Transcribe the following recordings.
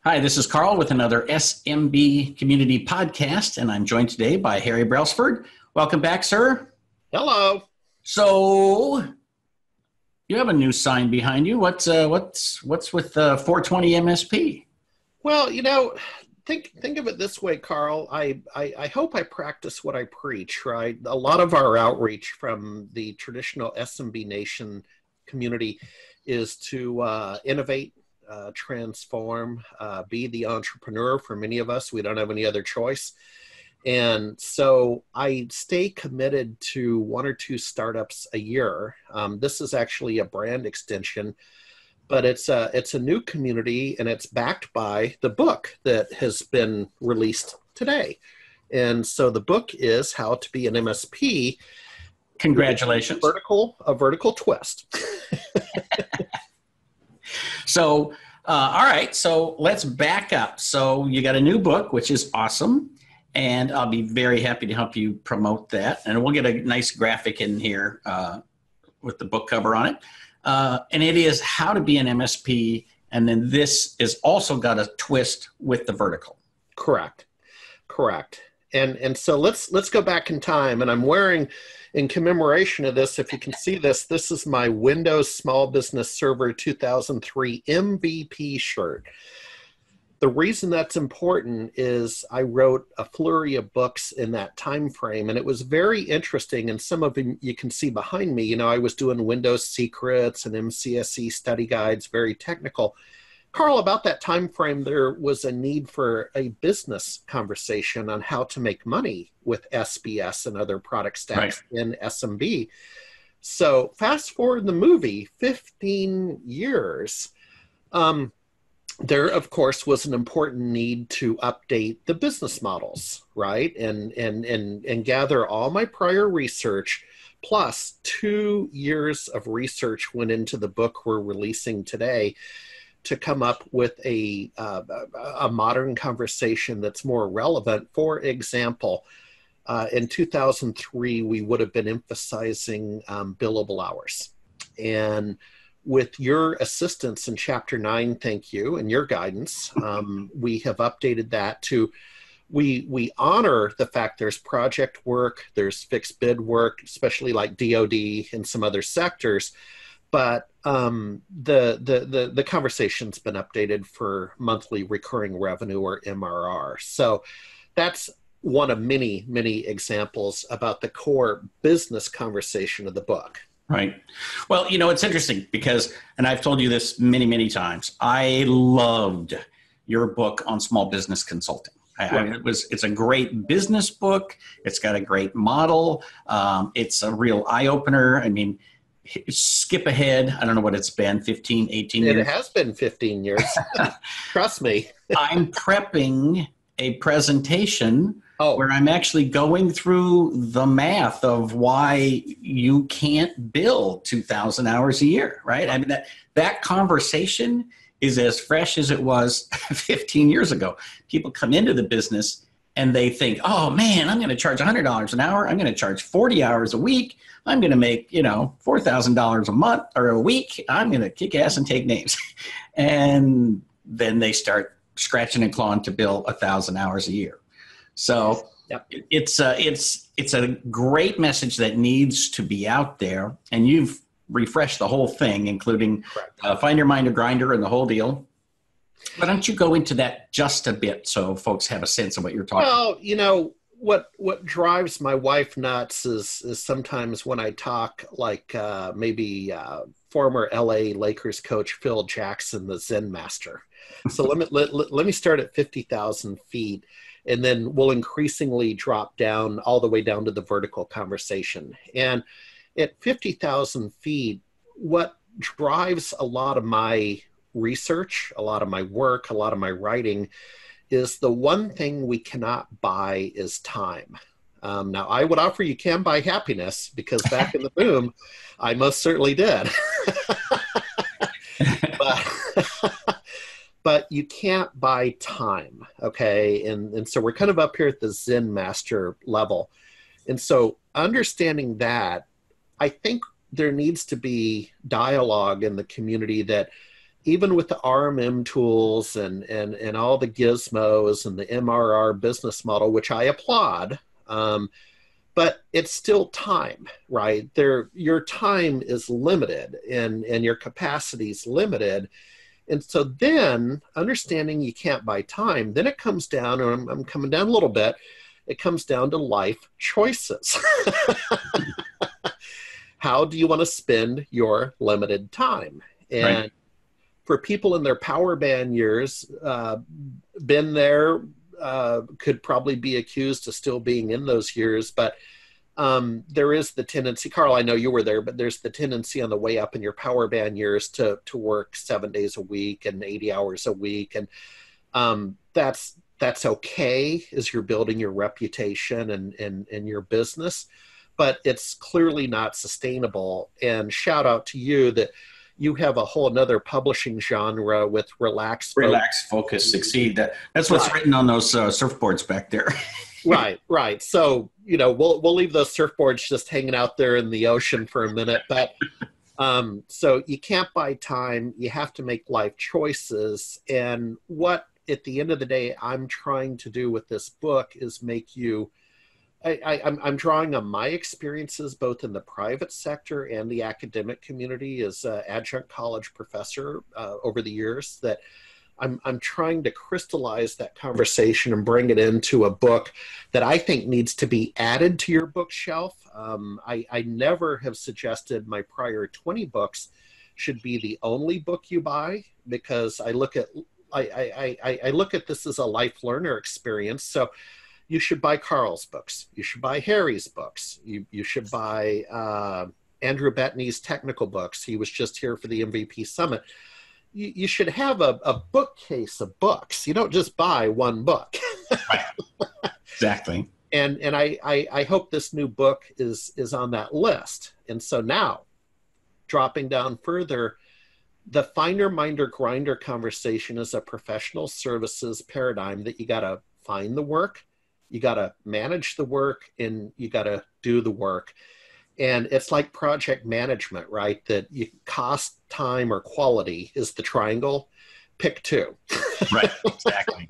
Hi, this is Carl with another SMB Community Podcast, and I'm joined today by Harry Brelsford. Welcome back, sir. Hello. So you have a new sign behind you. What's with 420 MSP? Well, think of it this way, Carl. I hope I practice what I preach, right? A lot of our outreach from the traditional SMB Nation community is to innovate, transform, be the entrepreneur. For many of us, we don't have any other choice. And so I stay committed to one or two startups a year. This is actually a brand extension, but it's a new community, and it's backed by the book that has been released today. And so the book is How to Be an MSP. Congratulations. A vertical twist. So, all right. So let's back up. So you got a new book, which is awesome. And I'll be very happy to help you promote that. And we'll get a nice graphic in here with the book cover on it. And it is How to Be an MSP. And then this is also got a twist with the vertical. Correct. And so let's go back in time. And I'm wearing, in commemoration of this, if you can see this, this is my Windows Small Business Server 2003 MVP shirt. The reason that's important is I wrote a flurry of books in that time frame, and it was very interesting. And some of them you can see behind me. I was doing Windows Secrets and MCSE study guides, very technical. Carl, about that time frame, there was a need for a business conversation on how to make money with SBS and other product stacks in SMB. So fast forward the movie 15 years. There, of course, was an important need to update the business models, right? And gather all my prior research, plus 2 years of research went into the book we're releasing today to come up with a modern conversation that's more relevant. For example, in 2003, we would have been emphasizing billable hours. And with your assistance in Chapter 9, thank you, and your guidance, we have updated that to, we honor the fact there's project work, there's fixed bid work, especially like DoD and some other sectors, but the conversation's been updated for monthly recurring revenue, or MRR. So that's one of many, many examples about the core business conversation of the book. Right. Well, it's interesting because, and I've told you this many, many times, I loved your book on small business consulting. It's a great business book. It's got a great model. It's a real eye opener. I mean, skip ahead. I don't know what it's been, 15, 18 years. It has been 15 years. Trust me. I'm prepping a presentation where I'm actually going through the math of why you can't bill 2,000 hours a year, right? I mean, that conversation is as fresh as it was 15 years ago. People come into the business and they think, oh man, I'm going to charge $100 an hour. I'm going to charge 40 hours a week. I'm going to make, $4,000 a month or a week. I'm going to kick ass and take names. And then they start scratching and clawing to bill 1,000 hours a year. So it's a great message that needs to be out there, and you've refreshed the whole thing, including Find Your Mind a Grinder and the whole deal. Why don't you go into that just a bit so folks have a sense of what you're talking about? Well, what drives my wife nuts is sometimes when I talk like maybe former LA Lakers coach Phil Jackson, the Zen master. So let me start at 50,000 feet. And then we'll increasingly drop down all the way down to the vertical conversation. And at 50,000 feet, what drives a lot of my research, a lot of my work, a lot of my writing is the one thing we cannot buy is time. Now, I would offer you can buy happiness, because back in the boom, I most certainly did. But you can't buy time, okay? And so we're kind of up here at the Zen master level. And so understanding that, I think there needs to be dialogue in the community that even with the RMM tools and all the gizmos and the MRR business model, which I applaud, but it's still time, right? Your time is limited and your capacity is limited. And so then understanding you can't buy time, then it comes down, and I'm coming down a little bit, it comes down to life choices. How do you want to spend your limited time? And Right. for people in their power band years, been there, could probably be accused of still being in those years, but there is the tendency, Carl, I know you were there, but there's the tendency on the way up in your power band years to work 7 days a week and 80 hours a week. And that's okay as you're building your reputation and your business, but it's clearly not sustainable. And shout out to you that you have a whole another publishing genre with Relax, Focus, Succeed. That's what's right. written on those surfboards back there. Right. So, we'll leave those surfboards just hanging out there in the ocean for a minute. But so you can't buy time. You have to make life choices. And what, at the end of the day, I'm trying to do with this book is make you, I'm drawing on my experiences both in the private sector and the academic community as an adjunct college professor over the years, that I'm trying to crystallize that conversation and bring it into a book that I think needs to be added to your bookshelf. I never have suggested my prior 20 books should be the only book you buy, because I look at this as a life learner experience. So you should buy Carl's books. You should buy Harry's books. You should buy Andrew Bettany's technical books. He was just here for the MVP Summit. You should have a bookcase of books. You don't just buy one book. Right. Exactly. And I hope this new book is on that list. And so now, dropping down further, the finder, minder, grinder conversation is a professional services paradigm that you got to find the work, you got to manage the work, and you got to do the work. And it's like project management, right? That you cost, time, or quality is the triangle. Pick two. Right, exactly.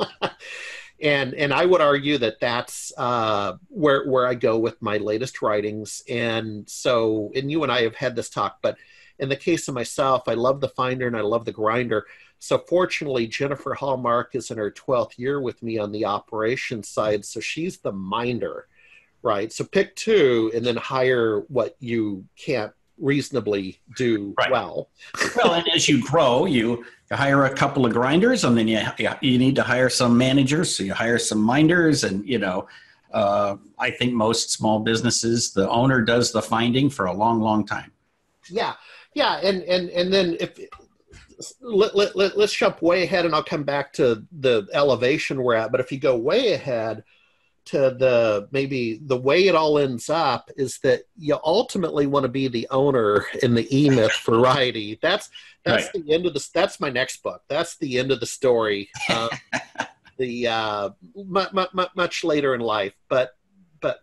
And I would argue that that's where I go with my latest writings. And so, and you and I have had this talk, but in the case of myself, I love the finder and I love the grinder. So fortunately, Jennifer Hallmark is in her 12th year with me on the operations side. So she's the minder, right? So pick two and then hire what you can't reasonably do well. Well, and as you grow, you hire a couple of grinders, and then you need to hire some managers. So you hire some minders, and I think most small businesses, the owner does the finding for a long, long time. Yeah, and then let's jump way ahead, and I'll come back to the elevation we're at. But if you go way ahead to maybe the way it all ends up is that you ultimately want to be the owner in the E-Myth variety. That's right. The end of that's my next book. That's the end of the story. Much later in life, but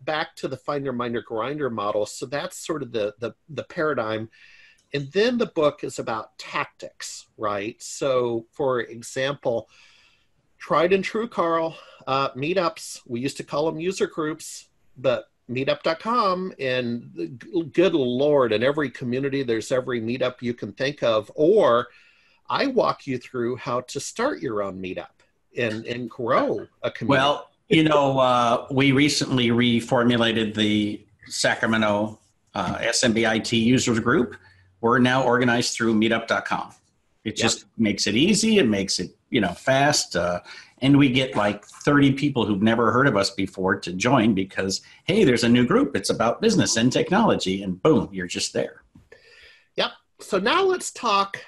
back to the finder, minder, grinder model. So that's sort of the paradigm. And then the book is about tactics, right? So for example, tried and true, Carl, meetups. We used to call them user groups, but meetup.com, and good Lord, in every community, there's every meetup you can think of. Or I walk you through how to start your own meetup and grow a community. Well, we recently reformulated the Sacramento SMBIT users group. We're now organized through meetup.com. It just makes it easy. It makes it, fast. And we get like 30 people who've never heard of us before to join because, hey, there's a new group. It's about business and technology. And boom, you're just there. Yep. So now let's talk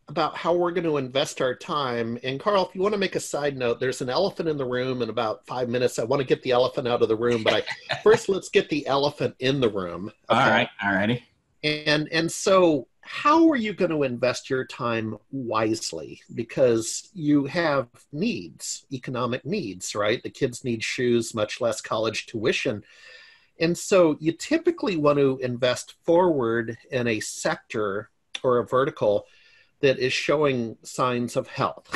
about how we're going to invest our time. And Carl, if you want to make a side note, there's an elephant in the room in about 5 minutes. I want to get the elephant out of the room, but first let's get the elephant in the room. Okay? All right. All righty. And so how are you going to invest your time wisely? Because you have needs, economic needs, right? The kids need shoes, much less college tuition. And so you typically want to invest forward in a sector or a vertical that is showing signs of health.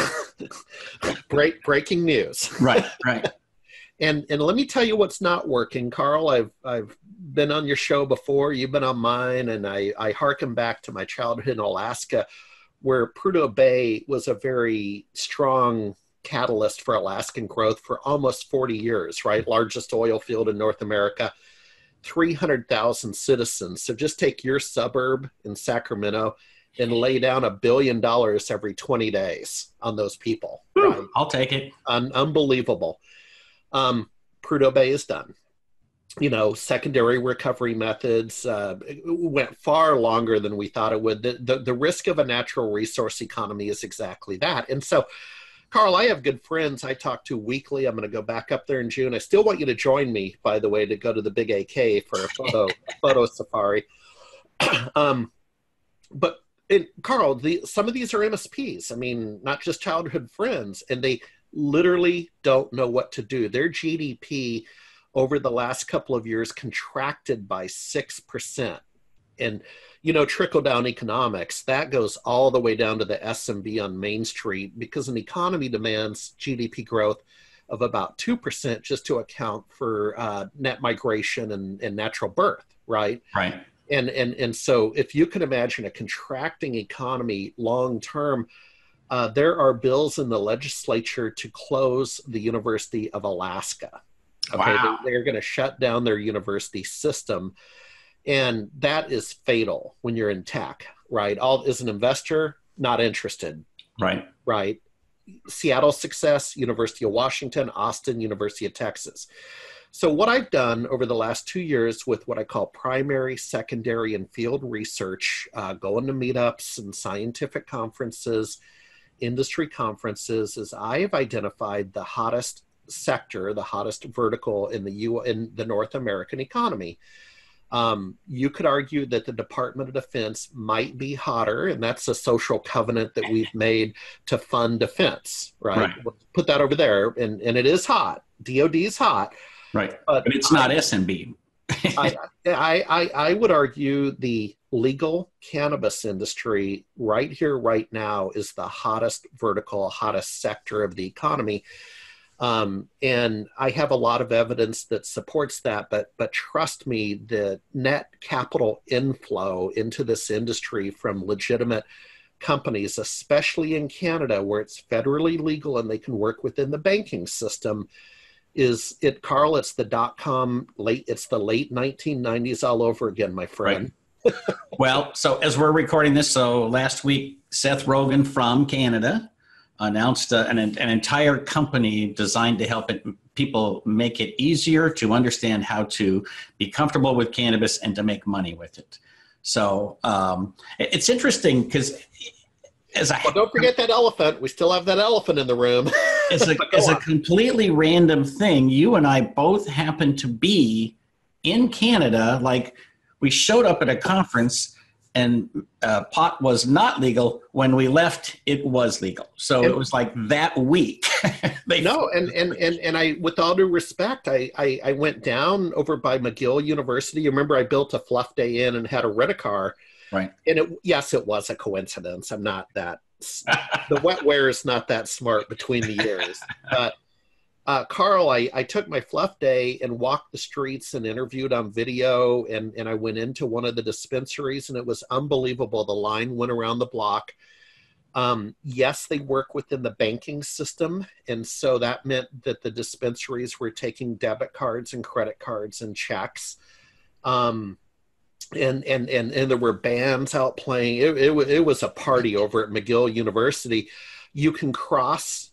Breaking news. Right, right. And let me tell you what's not working, Carl. I've been on your show before. You've been on mine, and I hearken back to my childhood in Alaska, where Prudhoe Bay was a very strong catalyst for Alaskan growth for almost 40 years, right? Largest oil field in North America, 300,000 citizens. So just take your suburb in Sacramento and lay down $1 billion every 20 days on those people. Ooh, right? I'll take it. Unbelievable. Prudhoe Bay is done. Secondary recovery methods went far longer than we thought it would. The risk of a natural resource economy is exactly that. And so, Carl, I have good friends I talk to weekly. I'm going to go back up there in June. I still want you to join me, by the way, to go to the Big AK for a photo safari. But Carl, some of these are MSPs. I mean, not just childhood friends, and they literally don't know what to do. Their GDP over the last couple of years contracted by 6%. And, trickle-down economics, that goes all the way down to the SMB on Main Street, because an economy demands GDP growth of about 2% just to account for net migration and natural birth, right? Right. And so if you can imagine a contracting economy long-term, there are bills in the legislature to close the University of Alaska. Okay, wow. They're going to shut down their university system. And that is fatal when you're in tech, right? As an investor, not interested. Right. Right. Seattle success, University of Washington, Austin, University of Texas. So what I've done over the last 2 years with what I call primary, secondary, and field research, going to meetups and scientific conferences, industry conferences, is I have identified the hottest sector, the hottest vertical in the North American economy. You could argue that the Department of Defense might be hotter, and that's a social covenant that we've made to fund defense, right? We'll put that over there, and it is hot. DOD is hot. Right, but it's not SMB. I would argue the legal cannabis industry right here, right now, is the hottest vertical, hottest sector of the economy. And I have a lot of evidence that supports that, but trust me, the net capital inflow into this industry from legitimate companies, especially in Canada, where it's federally legal and they can work within the banking system, Carl, it's the .com it's the late 1990s all over again, my friend. Right. Well, so as we're recording this, so last week, Seth Rogen from Canada announced an entire company designed to help people make it easier to understand how to be comfortable with cannabis and to make money with it. So it's interesting because don't forget that elephant. We still have that elephant in the room. As a completely random thing, you and I both happen to be in Canada. Like, we showed up at a conference and pot was not legal. When we left, it was legal. So it was like that week. And I, with all due respect, I went down over by McGill University. You remember I built a Fluff Day Inn and had a rent-a-car. Right. And it was a coincidence. I'm not that, the wetware is not that smart between the years. But Carl, I took my Fluff Day and walked the streets and interviewed on video, and I went into one of the dispensaries, and it was unbelievable. The line went around the block. Yes, they work within the banking system, and so that meant that the dispensaries were taking debit cards and credit cards and checks. And there were bands out playing. It was a party over at McGill University. You can cross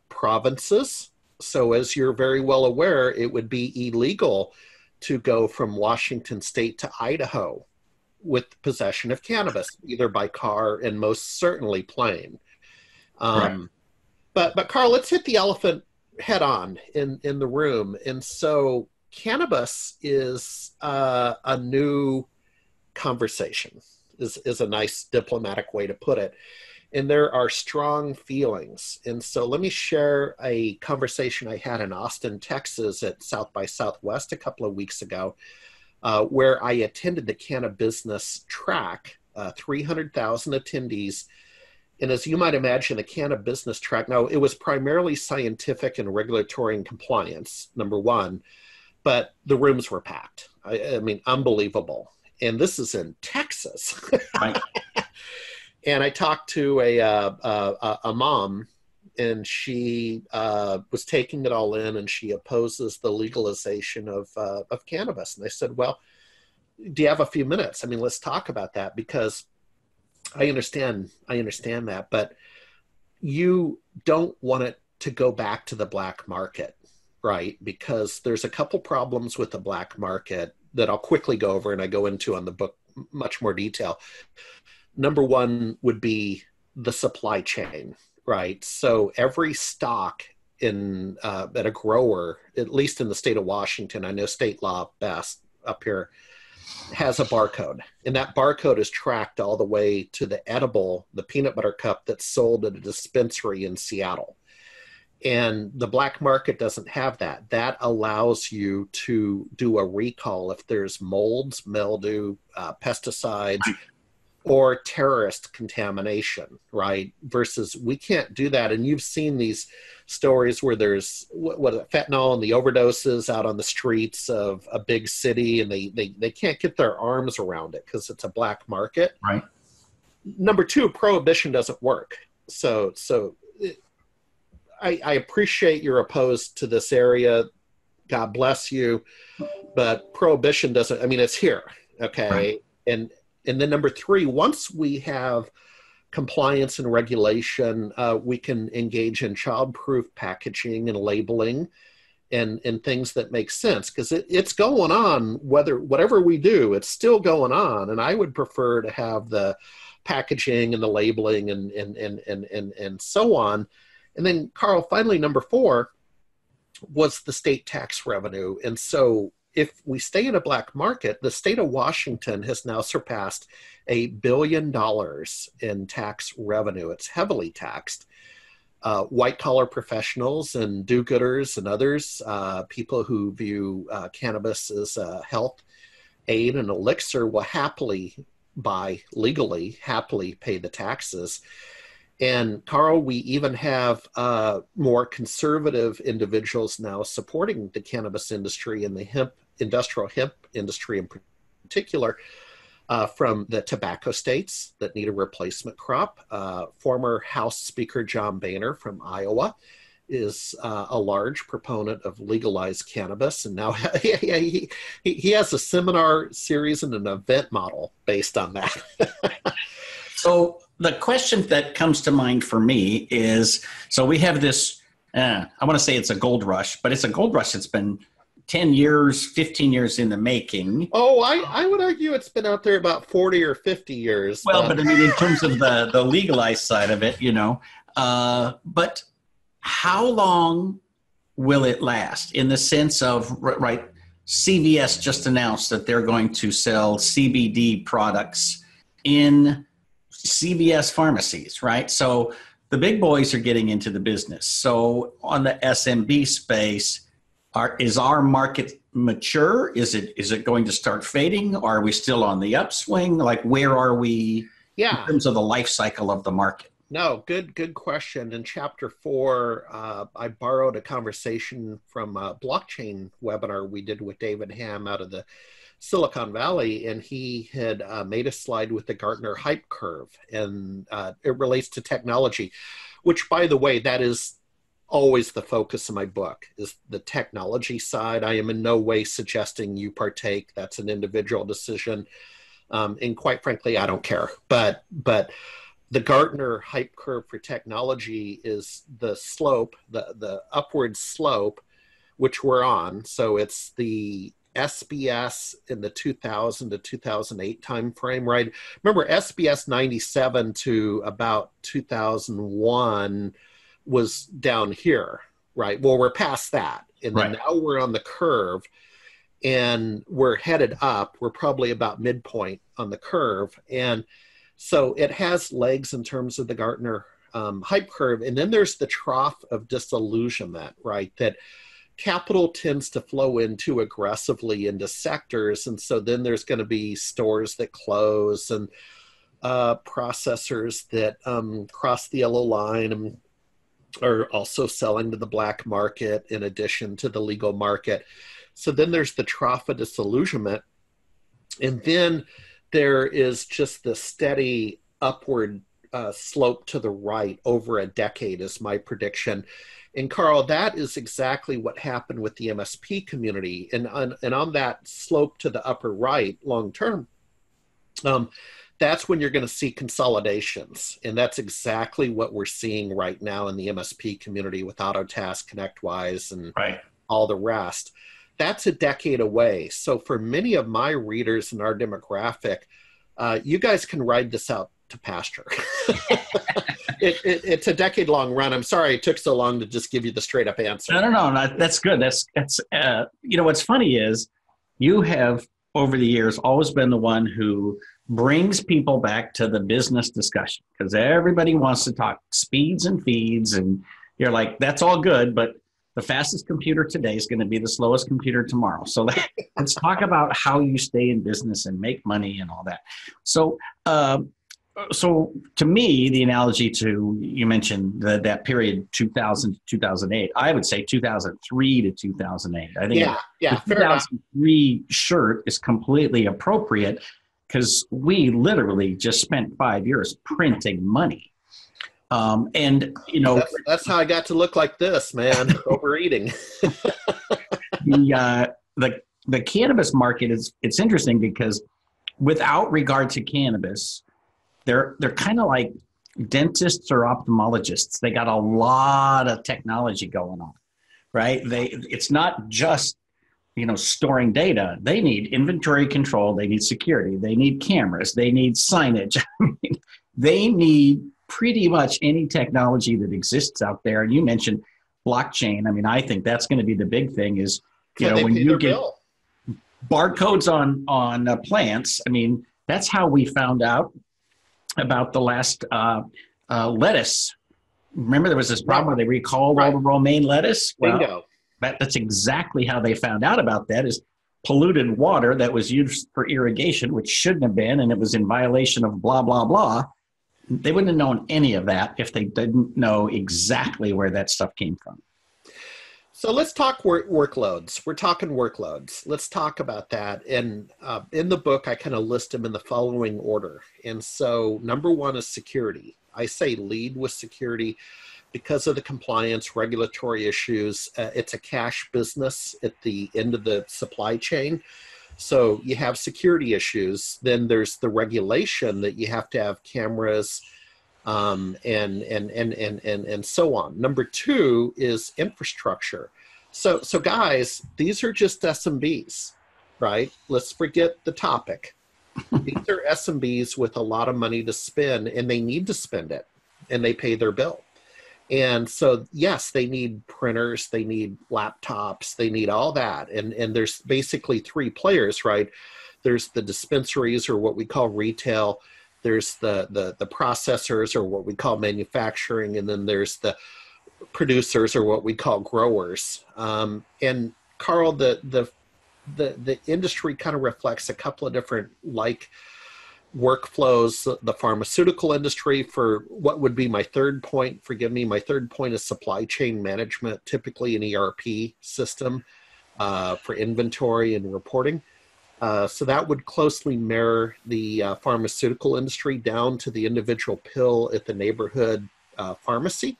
provinces. So as you're very well aware, it would be illegal to go from Washington State to Idaho with possession of cannabis, either by car and most certainly plane. Right. But Carl, let's hit the elephant head on in the room. And so cannabis is a new conversation, is a nice diplomatic way to put it. And there are strong feelings. And so let me share a conversation I had in Austin, Texas at South by Southwest a couple of weeks ago, where I attended the Cannabusiness track, 300,000 attendees. And as you might imagine, the cannabis business track, now it was primarily scientific and regulatory and compliance, number one, but the rooms were packed. I mean, unbelievable. And this is in Texas. Right. And I talked to a mom, and she was taking it all in, and she opposes the legalization of cannabis. And I said, well, do you have a few minutes? I mean, let's talk about that, because I understand that, but you don't want it to go back to the black market, right? Because there's a couple problems with the black market that I'll quickly go over, and I go into on the book much more detail. Number one would be the supply chain, right? So every stock in at a grower, at least in the state of Washington, I know state law best up here, has a barcode, and that barcode is tracked all the way to the edible, the peanut butter cup that's sold at a dispensary in Seattle. And the black market doesn't have that. That allows you to do a recall if there's molds, mildew, pesticides, or terrorist contamination, right? Versus we can't do that. And you've seen these stories where there's fentanyl and the overdoses out on the streets of a big city, and they can't get their arms around it because it's a black market. Right. Number two, prohibition doesn't work. So I appreciate you're opposed to this area. God bless you. But prohibition doesn't, I mean, it's here. Okay. Right. And then number three, once we have compliance and regulation, we can engage in child-proof packaging and labeling and things that make sense, because it's going on, whatever we do, it's still going on. And I would prefer to have the packaging and the labeling and so on. And then, Carl, finally, number four was the state tax revenue. And so if we stay in a black market, the state of Washington has now surpassed $1 billion in tax revenue. It's heavily taxed. White-collar professionals and do-gooders and others, people who view cannabis as a health aid and elixir, will happily pay the taxes. And Carl, we even have more conservative individuals now supporting the cannabis industry and the industrial hemp industry in particular, from the tobacco states that need a replacement crop. Former House Speaker John Boehner from Iowa is a large proponent of legalized cannabis, and now he has a seminar series and an event model based on that. So the question that comes to mind for me is, so we have this, I want to say it's a gold rush, but it's a gold rush that's been 10 years, 15 years in the making. Oh, I would argue it's been out there about 40 or 50 years. Well, but I mean, in terms of the legalized side of it, but how long will it last, in the sense of, right, CVS just announced that they're going to sell CBD products in CVS pharmacies, right? So the big boys are getting into the business. So on the SMB space, is our market mature? Is it going to start fading? Are we still on the upswing? Like, where are we in terms of the life cycle of the market? No, good question. In chapter 4, I borrowed a conversation from a blockchain webinar we did with David Ham out of the Silicon Valley, and he had made a slide with the Gartner hype curve, and it relates to technology, which, by the way, that is always the focus of my book, is the technology side. I am in no way suggesting you partake. That's an individual decision, and quite frankly, I don't care. But the Gartner hype curve for technology is the slope, the upward slope, which we're on. So it's the SBS in the 2000 to 2008 timeframe, right? Remember, SBS 97 to about 2001 was down here, right? Well, we're past that. And then now we're on the curve, and we're headed up. We're probably about midpoint on the curve. And so it has legs in terms of the Gartner hype curve. And then there's the trough of disillusionment, right? That capital tends to flow in too aggressively into sectors. And so then there's going to be stores that close, and processors that cross the yellow line and are also selling to the black market in addition to the legal market. So then there's the trough of disillusionment. And then there is just the steady upward slope to the right over a decade is my prediction. And Carl, that is exactly what happened with the MSP community. And on that slope to the upper right, long term, that's when you're going to see consolidations. And that's exactly what we're seeing right now in the MSP community with Autotask, ConnectWise, and all the rest. That's a decade away. So for many of my readers in our demographic, you guys can ride this out to pasture. It's a decade-long run. I'm sorry it took so long to just give you the straight-up answer. No, that's good. That's what's funny is you have, over the years, always been the one who brings people back to the business discussion because everybody wants to talk speeds and feeds, and you're like, that's all good, but the fastest computer today is going to be the slowest computer tomorrow. So let's talk about how you stay in business and make money and all that. So to me, the analogy to, you mentioned that period 2000 to 2008, I would say 2003 to 2008. I think the 2003 shirt is completely appropriate because we literally just spent 5 years printing money. And that's how I got to look like this, man. Overeating. The cannabis market it's interesting because without regard to cannabis, they're kind of like dentists or ophthalmologists. They got a lot of technology going on, right? It's not just storing data. They need inventory control. They need security. They need cameras. They need signage. They need pretty much any technology that exists out there. And you mentioned blockchain. I mean, I think that's going to be the big thing is, when you get barcodes on plants. I mean, that's how we found out about the last lettuce. Remember there was this problem where they recalled all the romaine lettuce? Bingo. Well, that's exactly how they found out about that is polluted water that was used for irrigation, which shouldn't have been, and it was in violation of blah, blah, blah. They wouldn't have known any of that if they didn't know exactly where that stuff came from. So let's talk workloads. We're talking workloads. Let's talk about that. And in the book, I kind of list them in the following order. And so number one is security. I say lead with security because of the compliance, regulatory issues. It's a cash business at the end of the supply chain. So you have security issues. Then there's the regulation that you have to have cameras and so on. Number two is infrastructure. So guys, these are just SMBs, right? Let's forget the topic. These are SMBs with a lot of money to spend, and they need to spend it, and they pay their bill. And so, yes, they need printers, they need laptops, they need all that. And there's basically three players, right? There's the dispensaries, or what we call retail. There's the processors, or what we call manufacturing. And then there's the producers, or what we call growers. And Carl, the industry kind of reflects a couple of different workflows. The pharmaceutical industry, for what would be my third point, forgive me, my third point is supply chain management, typically an ERP system for inventory and reporting. So that would closely mirror the pharmaceutical industry down to the individual pill at the neighborhood pharmacy.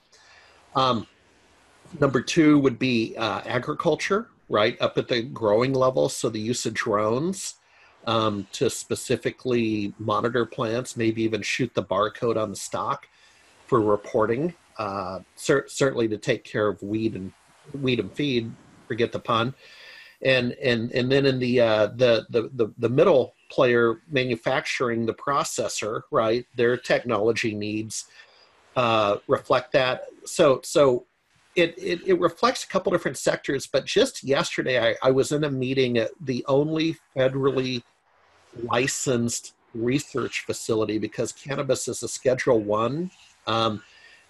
Number two would be agriculture, right, up at the growing level. So the use of drones to specifically monitor plants, maybe even shoot the barcode on the stock for reporting, certainly to take care of weed and feed, forget the pun. And then in the middle player, manufacturing, the processor, right, their technology needs reflect that. So it reflects a couple different sectors, but just yesterday I was in a meeting at the only federally licensed research facility, because cannabis is a Schedule I.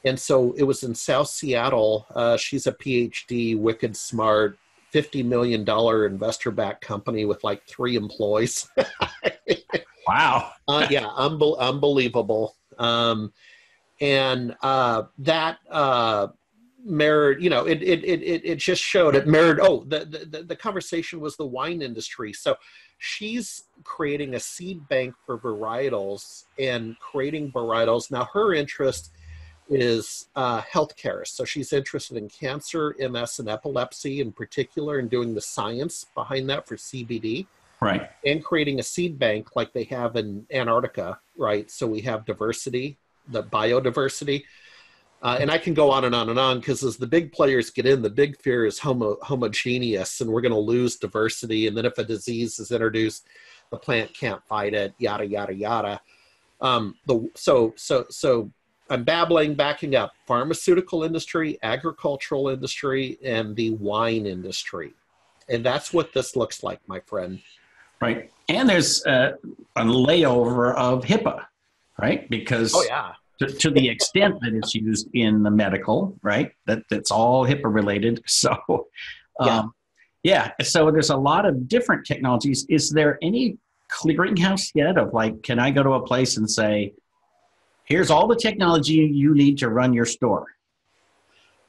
And so it was in South Seattle. She's a PhD, wicked smart, $50 million investor-backed company with like 3 employees. Wow. Yeah, unbelievable. And that mirrored, it just showed it mirrored. Oh, the conversation was the wine industry. So she's creating a seed bank for varietals and creating varietals. Now her interest is healthcare. So she's interested in cancer, MS, and epilepsy in particular, and doing the science behind that for CBD. Right. And creating a seed bank like they have in Antarctica, right? So we have diversity, the biodiversity. And I can go on and on and on, because as the big players get in, the big fear is homogeneous, and we're going to lose diversity. And then if a disease is introduced, the plant can't fight it, yada, yada, yada. So I'm backing up. Pharmaceutical industry, agricultural industry, and the wine industry. And that's what this looks like, my friend. Right. And there's a layover of HIPAA, right? Because to the extent that it's used in the medical, right, that's all HIPAA related. So, so there's a lot of different technologies. Is there any clearinghouse yet of like, can I go to a place and say, here's all the technology you need to run your store?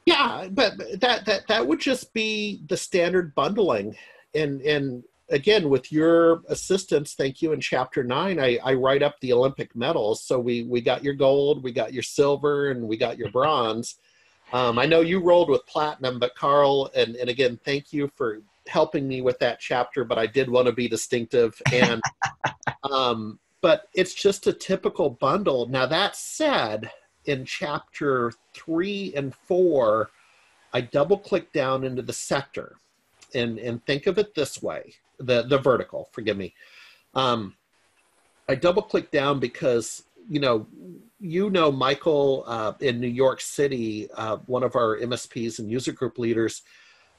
Yeah, but that would just be the standard bundling. And again, with your assistance, thank you, in Chapter 9, I write up the Olympic medals. So we got your gold, we got your silver, and we got your bronze. I know you rolled with platinum, but Carl, and again, thank you for helping me with that chapter, but I did want to be distinctive. And but it's just a typical bundle. Now, that said, in Chapter 3 and 4, I double-click down into the sector. And think of it this way, the vertical, forgive me. I double-click down because, Michael in New York City, one of our MSPs and user group leaders,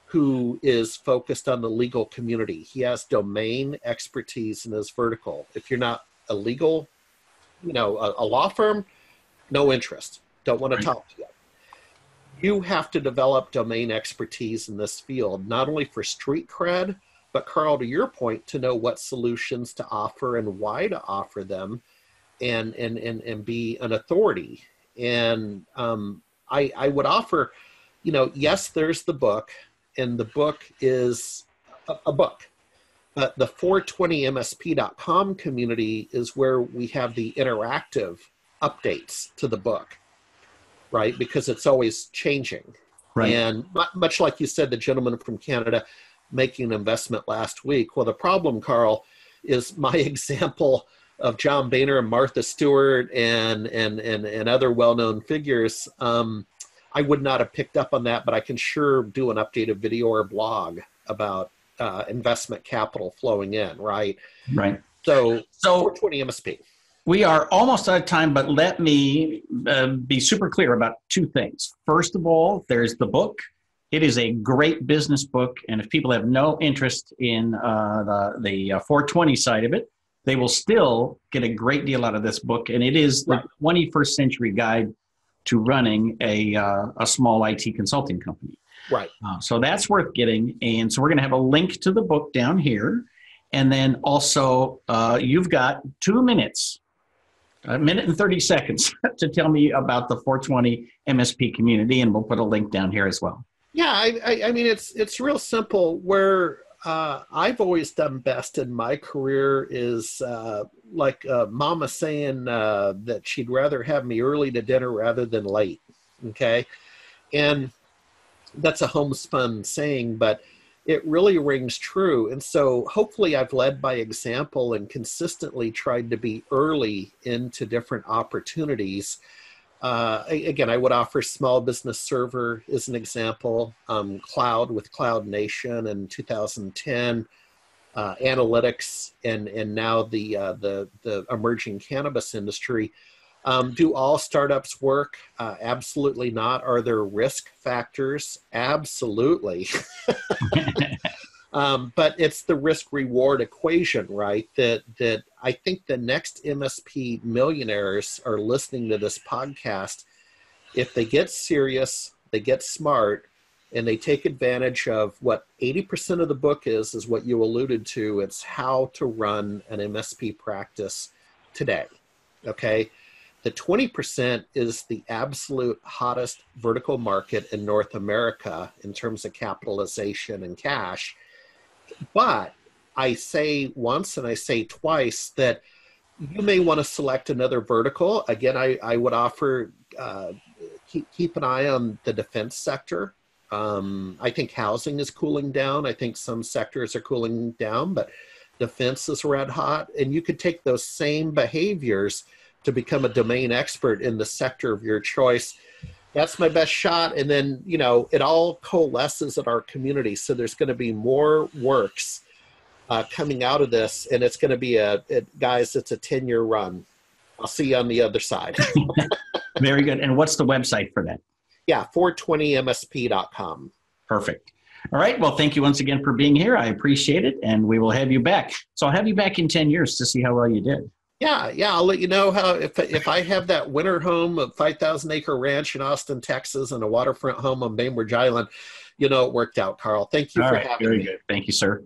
who is focused on the legal community. He has domain expertise in his vertical. If you're not a legal, a law firm, no interest. Don't want to talk to you. You have to develop domain expertise in this field, not only for street cred, but Carl, to your point, to know what solutions to offer and why to offer them, and be an authority. And I would offer, yes, there's the book, and the book is a book. But the 420msp.com community is where we have the interactive updates to the book, right? Because it's always changing. Right. And much like you said, the gentleman from Canada making an investment last week. Well, the problem, Carl, is my example of John Boehner and Martha Stewart and other well-known figures. I would not have picked up on that, but I can sure do an updated video or blog about investment capital flowing in, right? Right. So 420 MSP. We are almost out of time, but let me be super clear about two things. First of all, there's the book. It is a great business book, and if people have no interest in the 420 side of it, they will still get a great deal out of this book, and it is the 21st century guide to running a small IT consulting company. Right. So that's worth getting, and so we're going to have a link to the book down here, and then also you've got 2 minutes. A minute and 30 seconds to tell me about the 420 MSP community, and we'll put a link down here as well. Yeah, I mean, it's real simple. Where I've always done best in my career is like Mama saying that she'd rather have me early to dinner rather than late, okay? And that's a homespun saying, but it really rings true. And so hopefully I've led by example and consistently tried to be early into different opportunities. Again, I would offer Small Business Server as an example, cloud with Cloud Nation in 2010, analytics, and now the emerging cannabis industry. Do all startups work? Absolutely not. Are there risk factors? Absolutely. But it's the risk-reward equation, right? That I think the next MSP millionaires are listening to this podcast. If they get serious, they get smart, and they take advantage of what 80% of the book is what you alluded to. It's how to run an MSP practice today, okay? The 20% is the absolute hottest vertical market in North America in terms of capitalization and cash. But I say once and I say twice that you may want to select another vertical. Again, I would offer keep an eye on the defense sector. I think housing is cooling down. I think some sectors are cooling down, but defense is red hot. And you could take those same behaviors to become a domain expert in the sector of your choice. That's my best shot. And then, you know, it all coalesces at our community. So there's going to be more works coming out of this. And it's going to be guys, it's a 10-year run. I'll see you on the other side. Very good. And what's the website for that? Yeah, 420msp.com. Perfect. All right. Well, thank you once again for being here. I appreciate it. And we will have you back. So I'll have you back in 10 years to see how well you did. Yeah. I'll let you know how, if I have that winter home, a 5,000 acre ranch in Austin, Texas, and a waterfront home on Bainbridge Island, you know, it worked out, Carl. Thank you for having me. Very good. Thank you, sir.